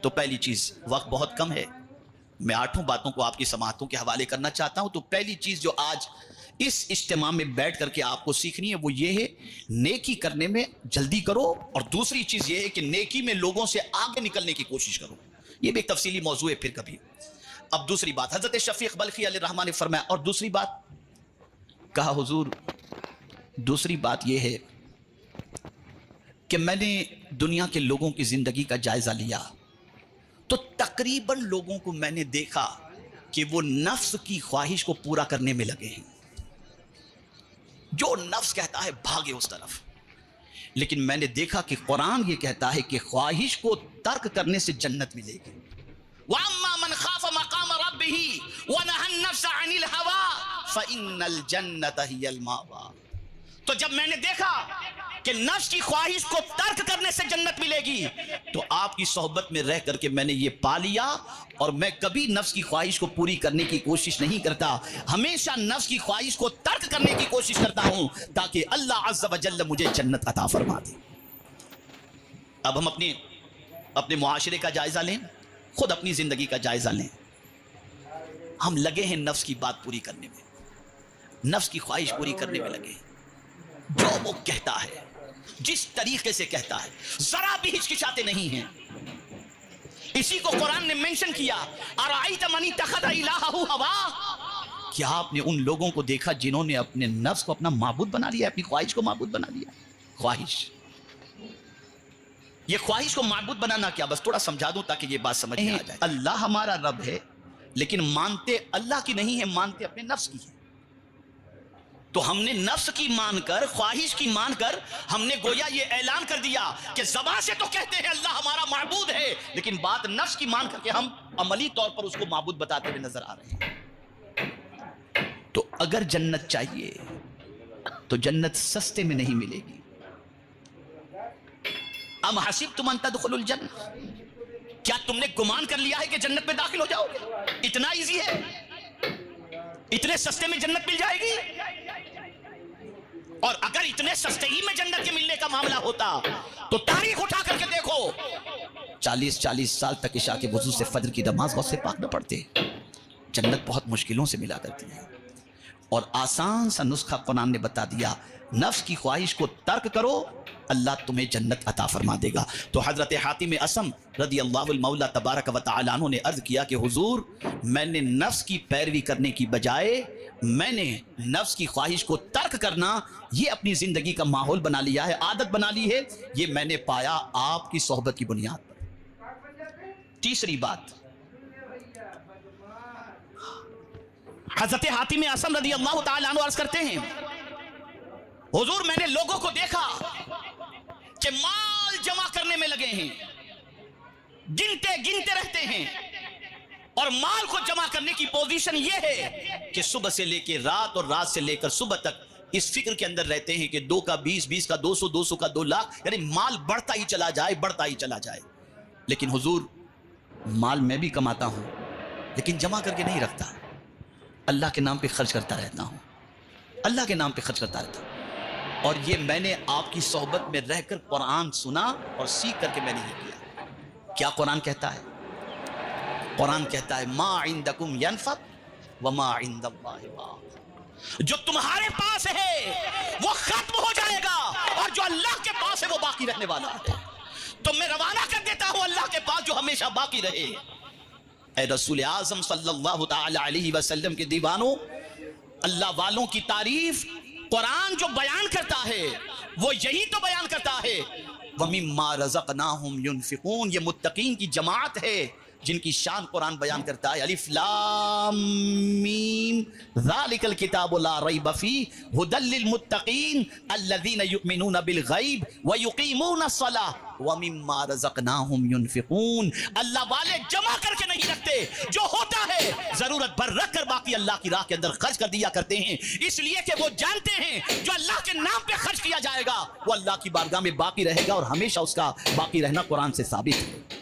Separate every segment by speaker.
Speaker 1: تو پہلی چیز، وقت بہت کم ہے، میں 8 باتوں کو آپ کی سماعتوں کے حوالے کرنا چاہتا ہوں. تو پہلی چیز جو آج اس اجتماع میں بیٹھ کر کے آپ کو سیکھنی ہے وہ یہ ہے، نیکی کرنے میں جلدی کرو. اور دوسری چیز یہ ہے کہ نیکی میں لوگوں سے آگے نکلنے کی کوشش کرو. یہ بھی ایک تفصیلی موضوع ہے پھر کبھی. اب دوسری بات، حضرت شفیق بلخی علیہ الرحمٰن نے فرمایا، اور دوسری بات کہا حضور دوسری بات یہ ہے کہ میں نے دنیا کے لوگوں کی زندگی کا جائزہ لیا تو تقریباً لوگوں کو میں نے دیکھا کہ وہ نفس کی خواہش کو پورا کرنے میں لگے ہیں. جو نفس کہتا ہے بھاگے اس طرف. لیکن میں نے دیکھا کہ قرآن یہ کہتا ہے کہ خواہش کو ترک کرنے سے جنت ملے گی. وَأَمَّا مَنْ خَافَ مَقَامَ رَبِّهِ وَنَهَى النَّفْسَ عَنِ الْهَوَىٰ فَإِنَّ الْجَنَّةَ هِيَ الْمَأْوَىٰ. تو جب میں نے دیکھا کہ نفس کی خواہش کو ترک کرنے سے جنت ملے گی تو آپ کی صحبت میں رہ کر کے میں نے یہ پا لیا. اور میں کبھی نفس کی خواہش کو پوری کرنے کی کوشش نہیں کرتا، ہمیشہ نفس کی خواہش کو ترک کرنے کی کوشش کرتا ہوں تاکہ اللہ عز و جل مجھے جنت عطا فرما دے. اب ہم اپنے معاشرے کا جائزہ لیں، خود اپنی زندگی کا جائزہ لیں. ہم لگے ہیں نفس کی بات پوری کرنے میں، نفس کی خواہش پوری کرنے میں لگے. جو وہ کہتا ہے، جس طریقے سے کہتا ہے، ذرا بھی ہچکچاتے نہیں ہیں. اسی کو قرآن نے منشن کیا، ارائیت من اتخذ الہہ ہوا. کیا آپ نے ان لوگوں کو دیکھا جنہوں نے اپنے نفس کو اپنا معبود بنا لیا، اپنی خواہش کو معبود بنا لیا. خواہش، یہ خواہش کو معبود بنانا کیا، بس تھوڑا سمجھا دوں تاکہ یہ بات سمجھ میں آ جائے. اللہ ہمارا رب ہے لیکن مانتے اللہ کی نہیں ہے، مانتے اپنے نفس کی ہے. تو ہم نے نفس کی مان کر، خواہش کی مان کر، ہم نے گویا یہ اعلان کر دیا کہ زبان سے تو کہتے ہیں اللہ ہمارا معبود ہے، لیکن بات نفس کی مان کر کے ہم عملی طور پر اس کو معبود بتاتے ہوئے نظر آ رہے ہیں. تو اگر جنت چاہیے تو جنت سستے میں نہیں ملے گی. ام حسبتم ان تدخلوا الجنہ، کیا تم نے گمان کر لیا ہے کہ جنت میں داخل ہو جاؤ گے؟ اتنا ایزی ہے، اتنے سستے میں جنت مل جائے گی؟ اور اگر اتنے سستے ہی میں جنت کے ملنے کا معاملہ ہوتا تو تاریخ اٹھا کر کے دیکھو، 40 سال تک عشاء کے وضو سے فجر کی نماز غسل پاک نہ پڑھتے. جنت بہت مشکلوں سے ملا کرتی ہے. اور آسان سا نسخہ قرآن نے بتا دیا، نفس کی خواہش کو ترک کرو، اللہ تمہیں جنت عطا فرما دے گا. تو حضرت حاتم اسم رضی اللہ المولا تبارک و تعالی عنہ نے عرض کیا کہ حضور میں نے نفس کی پیروی کرنے کی بجائے میں نے نفس کی خواہش کو ترک کرنا یہ اپنی زندگی کا ماحول بنا لیا ہے، عادت بنا لی ہے. یہ میں نے پایا آپ کی صحبت کی بنیاد پر. تیسری بات، حضرت حاتم اسم رضی اللہ تعالی عنہ عرض کرتے ہیں حضور میں نے لوگوں کو دیکھا کہ مال جمع کرنے میں لگے ہیں، گنتے رہتے ہیں، اور مال کو جمع کرنے کی پوزیشن یہ ہے کہ صبح سے لے کے رات اور رات سے لے کر صبح تک اس فکر کے اندر رہتے ہیں کہ 2 کا 20، 20 کا 200، 200 کا 2 لاکھ، یعنی مال بڑھتا ہی چلا جائے، بڑھتا ہی چلا جائے. لیکن حضور مال میں بھی کماتا ہوں لیکن جمع کر کے نہیں رکھتا، اللہ کے نام پہ خرچ کرتا رہتا ہوں، اللہ کے نام پہ خرچ کرتا رہتا ہوں. اور یہ میں نے آپ کی صحبت میں رہ کر قرآن سنا اور سیکھ کر کے میں نے یہ کیا. کیا قرآن کہتا ہے؟ قرآن کہتا ہے ما عندکم ینفد وما عند اللہ باق. جو تمہارے پاس ہے وہ ختم ہو جائے گا اور جو اللہ کے پاس ہے وہ باقی رہنے والا ہے. تو میں روانہ کر دیتا ہوں اللہ کے پاس جو ہمیشہ باقی رہے. اے رسول اعظم صلی اللہ تعالی علیہ وسلم کے دیوانوں، اللہ والوں کی تعریف قرآن جو بیان کرتا ہے وہ یہی تو بیان کرتا ہے وَمِمَّا رَزَقْنَاهُمْ يُنْفِقُونَ. یہ متقین کی جماعت ہے جن کی شان قرآن بیان کرتا ہے. الف لام میم ذالک الکتاب لا ریب فیہ ھدی للمتقین الذین یؤمنون بالغیب ویقیمون الصلاۃ وَمِمَّا رَزَقْنَاهُمْ يُنْفِقُونَ. اللہ والے جمع کر کے نہیں رکھتے، جو ہوتا ہے ضرورت بھر رکھ کر باقی اللہ کی راہ کے اندر خرچ کر دیا کرتے ہیں، اس لیے کہ وہ جانتے ہیں جو اللہ کے نام پہ خرچ کیا جائے گا وہ اللہ کی بارگاہ میں باقی رہے گا، اور ہمیشہ اس کا باقی رہنا قرآن سے ثابت ہے.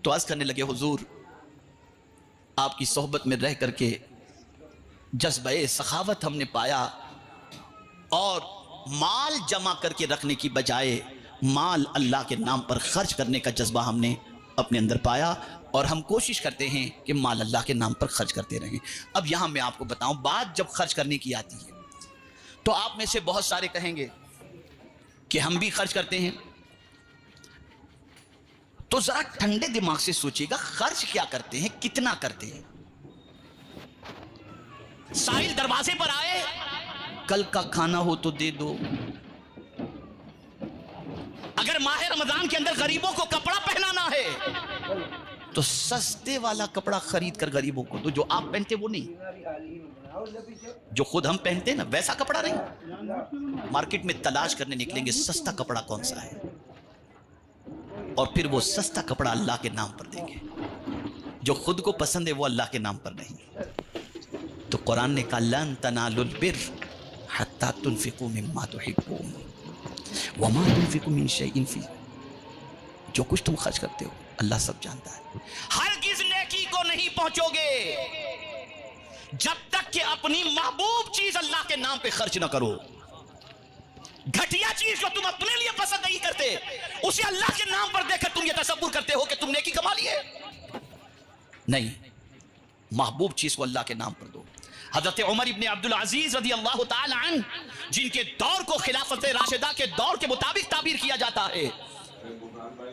Speaker 1: تو عرض کرنے لگے حضور آپ کی صحبت میں رہ کر کے جذبہ سخاوت ہم نے پایا، اور مال جمع کر کے رکھنے کی بجائے مال اللہ کے نام پر خرچ کرنے کا جذبہ ہم نے اپنے اندر پایا اور ہم کوشش کرتے ہیں کہ مال اللہ کے نام پر خرچ کرتے رہیں۔ اب یہاں میں آپ کو بتاؤں، بات جب خرچ کرنے کی آتی ہے تو آپ میں سے بہت سارے کہیں گے کہ ہم بھی خرچ کرتے ہیں، تو ذرا ٹھنڈے دماغ سے سوچیے گا خرچ کیا کرتے ہیں، کتنا کرتے ہیں۔ سائل دروازے پر آئے، کل کا کھانا ہو تو دے دو۔ اگر ماہ رمضان کے اندر غریبوں کو کپڑا پہنانا ہے تو سستے والا کپڑا خرید کر غریبوں کو دو، جو آپ پہنتے وہ نہیں، جو خود ہم پہنتے ہیں نا ویسا کپڑا نہیں۔ مارکیٹ میں تلاش کرنے نکلیں گے سستا کپڑا کون سا ہے، اور پھر وہ سستا کپڑا اللہ کے نام پر دیں گے۔ جو خود کو پسند ہے وہ اللہ کے نام پر نہیں۔ تو قرآن نے کہا لن تنالوا البر حتی تنفقوا مما تحبون وما تنفقوا من شیء فی، جو کچھ تم خرچ کرتے ہو اللہ سب جانتا ہے۔ ہرگز نیکی کو نہیں پہنچو گے جب تک کہ اپنی محبوب چیز اللہ کے نام پہ خرچ نہ کرو۔ گھٹیا چیز جو تم اپنے لیے پسند نہیں کرتے اسے اللہ کے نام پر دے کر تم یہ تصور کرتے ہو کہ تم نیکی کما لی ہے، نہیں، محبوب چیز کو اللہ کے نام پر دو۔ حضرت عمر ابن عبدالعزیز رضی اللہ تعالی عنہ، جن کے دور کو خلافت راشدہ کے دور کے مطابق تعبیر کیا جاتا ہے،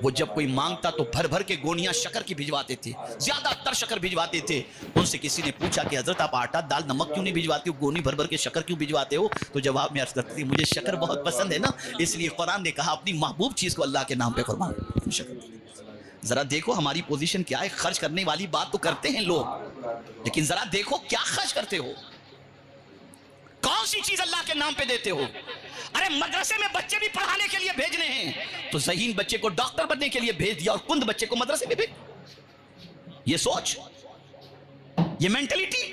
Speaker 1: وہ جب کوئی مانگتا تو بھر بھر کے گونیاں شکر کی بھجواتے تھے، زیادہ تر شکر بھجواتے تھے۔ ان سے کسی نے پوچھا کہ حضرت آپ آٹا دال نمک کیوں نہیں بھجواتے ہو، گونی بھر بھر کے شکر کیوں بھجواتے ہو؟ تو جواب میں عرض کرتی تھی مجھے شکر بہت پسند ہے نا، اس لیے قرآن نے کہا اپنی محبوب چیز کو اللہ کے نام پہ قربان شکر۔ ذرا دیکھو ہماری پوزیشن کیا ہے، خرچ کرنے والی بات تو کرتے ہیں لوگ، لیکن ذرا دیکھو کیا خرچ کرتے ہو، کون سی چیز اللہ کے نام پہ دیتے ہو۔ ارے مدرسے میں بچے بھی پڑھانے کے لیے بھیجنے ہیں تو ذہین بچے کو ڈاکٹر بننے کے لیے بھیج دیا اور کند بچے کو مدرسے میں بھیج۔ یہ سوچ، یہ مینٹلٹی،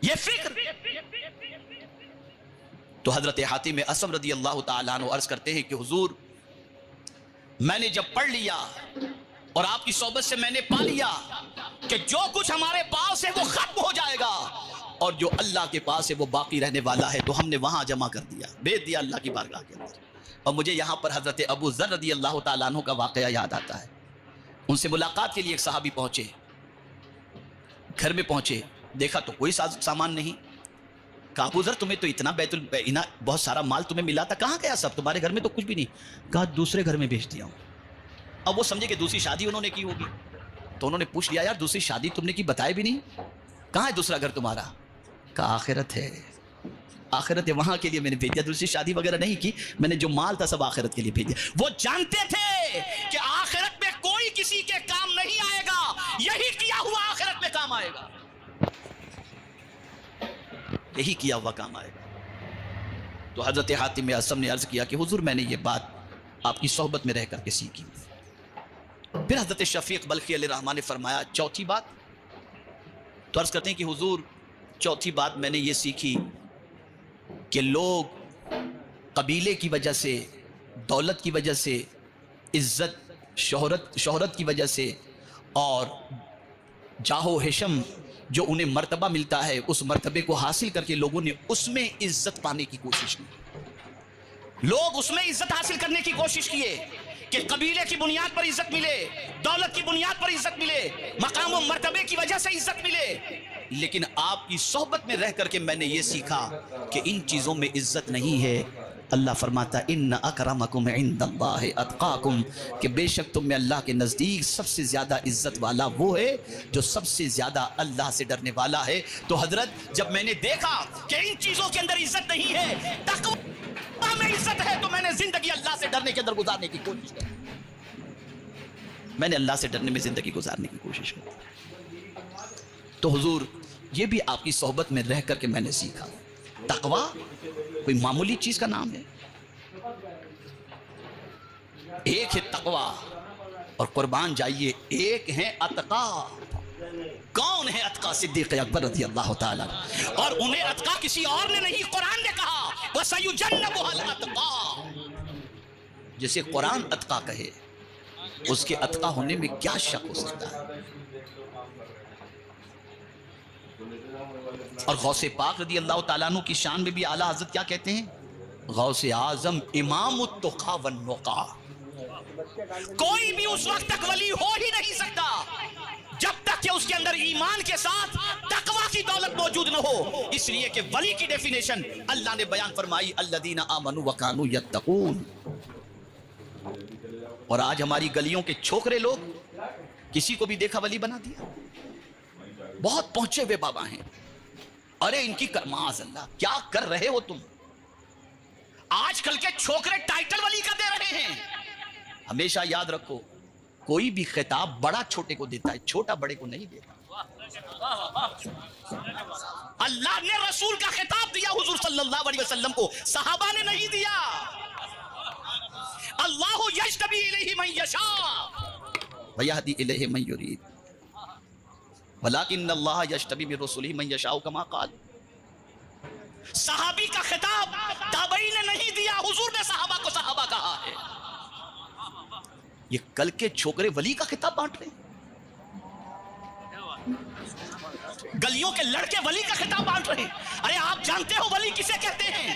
Speaker 1: یہ فکر۔ تو حضرت حاتم اصم رضی اللہ تعالیٰ عنہ عرض کرتے ہیں کہ حضور میں نے جب پڑھ لیا اور آپ کی صحبت سے میں نے پا لیا کہ جو کچھ ہمارے پاس ہے وہ ختم ہو جائے گا اور جو اللہ کے پاس ہے وہ باقی رہنے والا ہے، تو ہم نے وہاں جمع کر دیا، بھیج دیا اللہ کی بارگاہ کے اندر۔ اور مجھے یہاں پر حضرت ابو ذر رضی اللہ تعالیٰ عنہ کا واقعہ یاد آتا ہے۔ ان سے ملاقات کے لیے ایک صحابی پہنچے، گھر میں پہنچے، دیکھا تو کوئی سامان نہیں۔ کہا ابو ذر تمہیں تو اتنا بہت سارا مال تمہیں ملا تھا، کہاں گیا سب، تمہارے گھر میں تو کچھ بھی نہیں۔ کہا دوسرے گھر میں بھیج دیا ہوں۔ اب وہ سمجھے کہ دوسری شادی انہوں نے کی ہوگی، تو انہوں نے پوچھ لیا یار دوسری شادی تم نے کی بتائے بھی نہیں، کہاں ہے دوسرا گھر تمہارا؟ کہا آخرت ہے، آخرت ہے، وہاں کے لیے میں نے بھیج دیا، دوسری شادی وغیرہ نہیں کی، میں نے جو مال تھا سب آخرت کے لیے بھیج دیا۔ وہ جانتے تھے کہ آخرت میں کوئی کسی کے کام نہیں آئے گا، یہی کیا ہوا آخرت میں کام آئے گا، یہی کیا ہوا کام آئے گا۔ تو حضرت حاتم اصم نے عرض کیا کہ حضور میں نے یہ بات آپ کی صحبت میں رہ کر کے سیکھی۔ پھر حضرت شفیق بلخی علیہ الرحمٰن نے فرمایا چوتھی بات، تو عرض کرتے ہیں کہ حضور چوتھی بات میں نے یہ سیکھی کہ لوگ قبیلے کی وجہ سے، دولت کی وجہ سے، عزت شہرت کی وجہ سے اور جاہ و حشم جو انہیں مرتبہ ملتا ہے اس مرتبے کو حاصل کر کے لوگوں نے اس میں عزت پانے کی کوشش کی، لوگ اس میں عزت حاصل کرنے کی کوشش کیے کہ قبیلے کی بنیاد پر عزت ملے، دولت کی بنیاد پر عزت ملے، مقام و مرتبے کی وجہ سے عزت ملے۔ لیکن آپ کی صحبت میں رہ کر کے میں نے یہ سیکھا کہ ان چیزوں میں عزت نہیں ہے۔ اللہ فرماتا ان اکرمکم عند اللہ اتقاکم، کہ بے شک تم میں اللہ کے نزدیک سب سے زیادہ عزت والا وہ ہے جو سب سے زیادہ اللہ سے ڈرنے والا ہے۔ تو حضرت جب میں نے دیکھا کہ ان چیزوں کے اندر عزت نہیں ہے، تقوی میں عزت ہے، تو میں نے زندگی اللہ سے ڈرنے کے اندر گزارنے کی کوشش کی، میں نے اللہ سے ڈرنے میں زندگی گزارنے کی کوشش کی۔ تو حضور یہ بھی آپ کی صحبت میں رہ کر کے میں نے سیکھا، تقوی کوئی معمولی چیز کا نام ہے، ایک ہے تقوی اور قربان جائیے ایک ہے اتقا۔ کون ہے اتقا؟ صدیق اکبر رضی اللہ تعالیٰ، اور انہیں اتقا کسی اور نے نہیں، قرآن نے کہا وَسَيُجَنَّبُهَا الْأَتْقَى۔ جسے قرآن اتقا کہے اس کے اتقا ہونے میں کیا شک ہو سکتا ہے۔ اور غوث پاک رضی اللہ تعالیٰ عنہ کی شان میں بھی اعلیٰ حضرت کیا کہتے ہیں؟ غوث اعظم امام التقا والنقا، کوئی بھی اس وقت تک ولی ہو ہی نہیں سکتا جب تک کہ اس کے اندر ایمان کے ساتھ تقوی کی دولت موجود نہ ہو. اس لیے کہ ولی کی ڈیفینیشن اللہ نے بیان فرمائی الذین آمنوا وکانوا یتقون. اور آج ہماری گلیوں کے چھوکرے لوگ کسی کو بھی دیکھا ولی بنا دیا. بہت پہنچے ہوئے بابا ہیں. ارے ان کی معاذ اللہ کیا کر رہے ہو تم. آج کل کے چھوکرے ٹائٹل ولی کا دے رہے ہیں. ہمیشہ یاد رکھو کوئی بھی خطاب بڑا چھوٹے کو دیتا ہے, چھوٹا بڑے کو نہیں دیتا. اللہ نے رسول کا خطاب دیا حضور صلی اللہ علیہ وسلم کو, صحابہ نے نہیں دیا. اللہ یجتبی الیہ من یشاء ویہدی الیہ من یرید ولکن اللہ یجتبی من رسلہ من یشاء کما قال. صحابی کا خطاب تابعین نے نہیں دیا, حضور نے صحابہ کو صحابہ کہا ہے. یہ کل کے چھوکرے ولی کا خطاب بانٹ رہے ہیں, گلیوں کے لڑکے ولی کا خطاب بانٹ رہے ہیں. ارے آپ جانتے ہو ولی کسے کہتے ہیں؟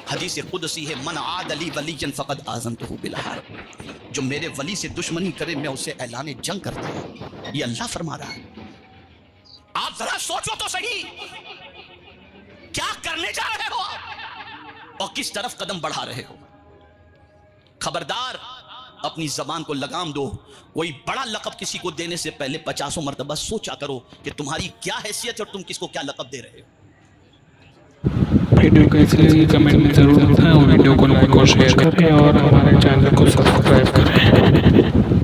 Speaker 1: حدیث قدسی ہے من عاد لی ولیا فقد آذنتہ بالحرب. جو میرے ولی سے دشمنی کرے میں اسے اعلان جنگ کرتا ہوں. یہ اللہ فرما رہا ہے. آپ ذرا سوچو تو صحیح کیا کرنے جا رہے ہو آپ اور کس طرف قدم بڑھا رہے ہو. خبردار اپنی زبان کو لگام دو. کوئی بڑا لقب کسی کو دینے سے پہلے 50 مرتبہ سوچا کرو کہ تمہاری کیا حیثیت ہے اور تم کس کو کیا لقب دے رہے ہو.
Speaker 2: ویڈیو کیسی لگی کمنٹ میں ضرور بتائیں اور ویڈیو کو لائک اور شیئر کریں اور ہمارے چینل کو سبسکرائب کریں.